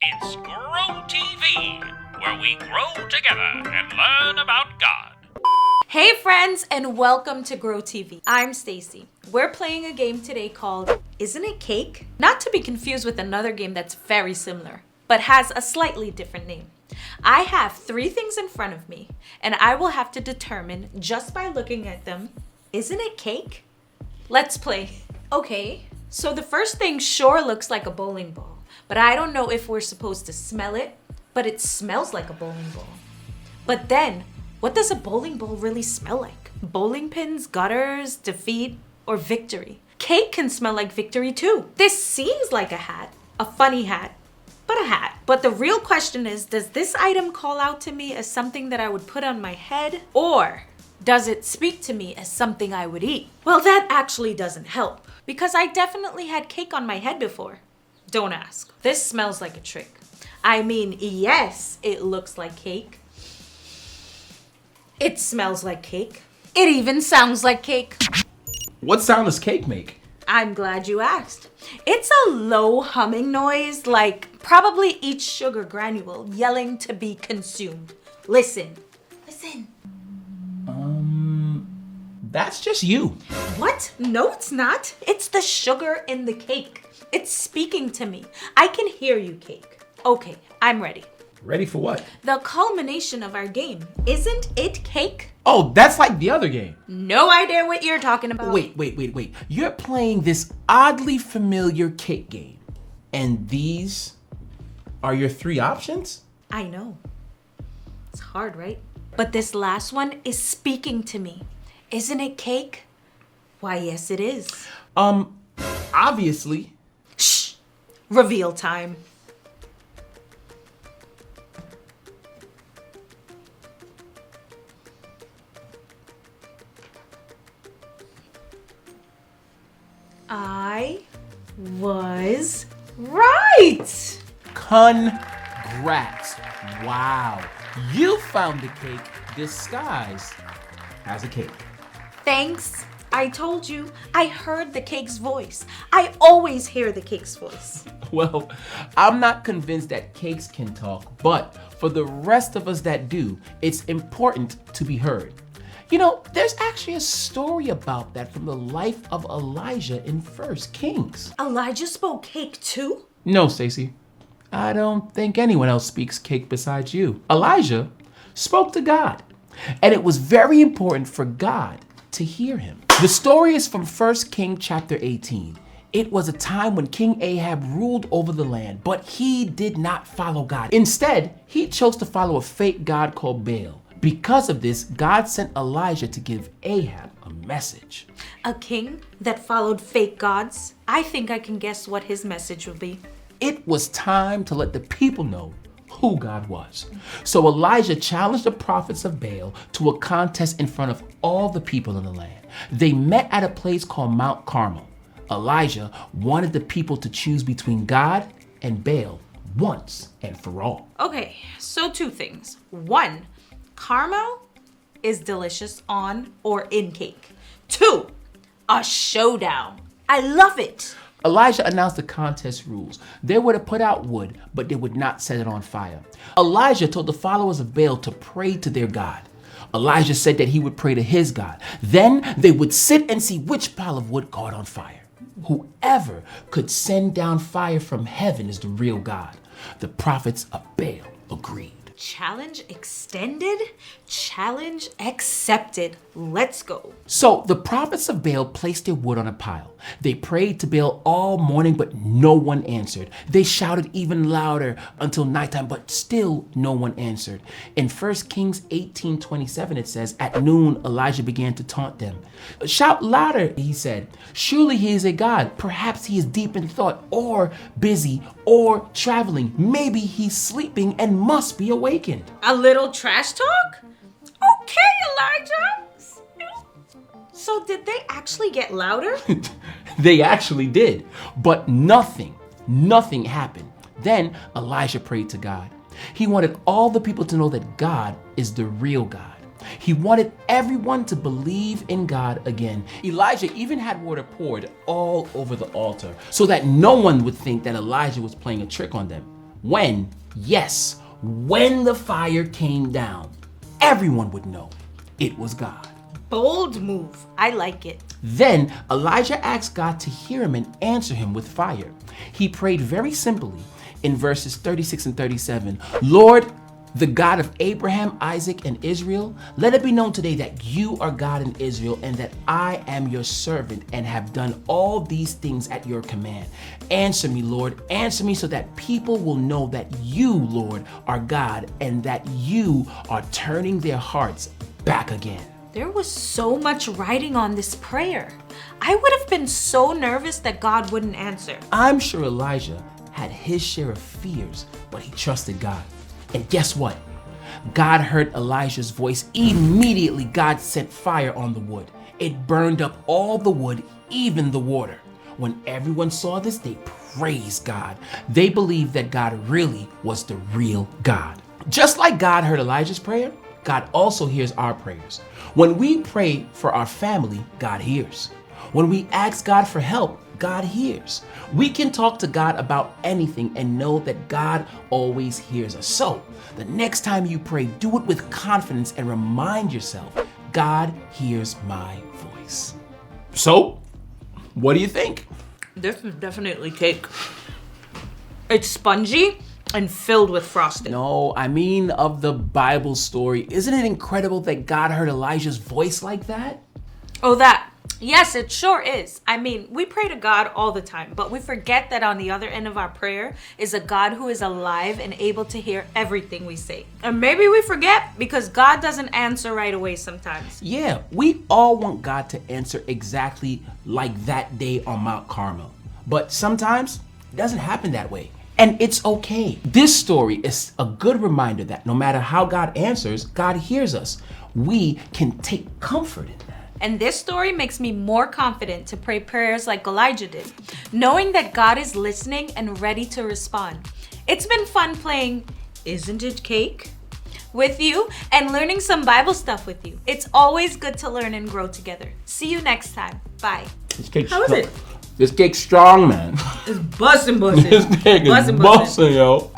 It's Grow TV, where we grow together and learn about God. Hey friends, and welcome to Grow TV. I'm Stacy. We're playing a game today called Isn't It Cake? Not to be confused with another game that's very similar, but has a slightly different name. I have 3 things in front of me, and I will have to determine just by looking at them, isn't it cake? Let's play. Okay, so the first thing sure looks like a bowling ball, but I don't know if we're supposed to smell it, but it smells like a bowling ball. But then, what does a bowling ball really smell like? Bowling pins, gutters, defeat, or victory? Cake can smell like victory too. This seems like a hat, a funny hat, but a hat. But the real question is, does this item call out to me as something that I would put on my head? Or does it speak to me as something I would eat? Well, that actually doesn't help, because I definitely had cake on my head before. Don't ask. This smells like a trick. I mean, yes, it looks like cake. It smells like cake. It even sounds like cake. What sound does cake make? I'm glad you asked. It's a low humming noise, like probably each sugar granule yelling to be consumed. Listen. Listen. That's just you. What? No, it's not. It's the sugar in the cake. It's speaking to me. I can hear you, cake. Okay, I'm ready. Ready for what? The culmination of our game. Isn't it cake? Oh, that's like the other game. No idea what you're talking about. Wait. You're playing this oddly familiar cake game. And these are your 3 options? I know. It's hard, right? But this last one is speaking to me. Isn't it cake? Why, yes, it is. Obviously. Shh. Reveal time. I was right. Congrats. Wow. You found the cake disguised as a cake. Thanks. I told you. I heard the cake's voice. I always hear the cake's voice. Well, I'm not convinced that cakes can talk, but for the rest of us that do, it's important to be heard. You know, there's actually a story about that from the life of Elijah in 1 Kings. Elijah spoke cake too? No, Stacy. I don't think anyone else speaks cake besides you. Elijah spoke to God, and it was very important for God to hear him. The story is from 1 Kings chapter 18. It was a time when King Ahab ruled over the land, but he did not follow God. Instead, he chose to follow a fake god called Baal. Because of this, God sent Elijah to give Ahab a message. A king that followed fake gods? I think I can guess what his message would be. It was time to let the people know who God was. So Elijah challenged the prophets of Baal to a contest in front of all the people in the land. They met at a place called Mount Carmel. Elijah wanted the people to choose between God and Baal once and for all. Okay, so 2 things. 1, Carmel is delicious on or in cake. 2, a showdown. I love it. Elijah announced the contest rules. They were to put out wood, but they would not set it on fire. Elijah told the followers of Baal to pray to their God. Elijah said that he would pray to his God. Then they would sit and see which pile of wood caught on fire. Whoever could send down fire from heaven is the real God. The prophets of Baal agreed. Challenge extended? Challenge accepted. Let's go. So the prophets of Baal placed their wood on a pile. They prayed to Baal all morning, but no one answered. They shouted even louder until nighttime, but still no one answered. In 1 Kings 18:27, it says, at noon, Elijah began to taunt them. Shout louder, he said. Surely he is a god. Perhaps he is deep in thought, or busy, or traveling. Maybe he's sleeping and must be awakened. A little trash talk? Okay, Elijah. So did they actually get louder? They actually did, but nothing happened. Then Elijah prayed to God. He wanted all the people to know that God is the real God. He wanted everyone to believe in God again. Elijah even had water poured all over the altar so that no one would think that Elijah was playing a trick on them. When the fire came down, everyone would know it was God. Bold move. I like it. Then Elijah asked God to hear him and answer him with fire. He prayed very simply in verses 36 and 37, Lord, the God of Abraham, Isaac, and Israel, let it be known today that you are God in Israel and that I am your servant and have done all these things at your command. Answer me, Lord, answer me so that people will know that you, Lord, are God and that you are turning their hearts back again. There was so much writing on this prayer. I would have been so nervous that God wouldn't answer. I'm sure Elijah had his share of fears, but he trusted God. And guess what? God heard Elijah's voice. Immediately, God sent fire on the wood. It burned up all the wood, even the water. When everyone saw this, they praised God. They believed that God really was the real God. Just like God heard Elijah's prayer, God also hears our prayers. When we pray for our family, God hears. When we ask God for help, God hears. We can talk to God about anything and know that God always hears us. So, the next time you pray, do it with confidence and remind yourself, God hears my voice. So, what do you think? This is definitely cake. It's spongy and filled with frosting. No, I mean of the Bible story. Isn't it incredible that God heard Elijah's voice like that? Oh, that. Yes, it sure is. I mean, we pray to God all the time, but we forget that on the other end of our prayer is a God who is alive and able to hear everything we say. And maybe we forget because God doesn't answer right away sometimes. Yeah, we all want God to answer exactly like that day on Mount Carmel. But sometimes it doesn't happen that way. And it's okay. This story is a good reminder that no matter how God answers, God hears us. We can take comfort in that. And this story makes me more confident to pray prayers like Elijah did, knowing that God is listening and ready to respond. It's been fun playing Isn't It Cake with you and learning some Bible stuff with you. It's always good to learn and grow together. See you next time. Bye. How is it? This cake's strong, man. It's bussin'. This cake is bussin', yo.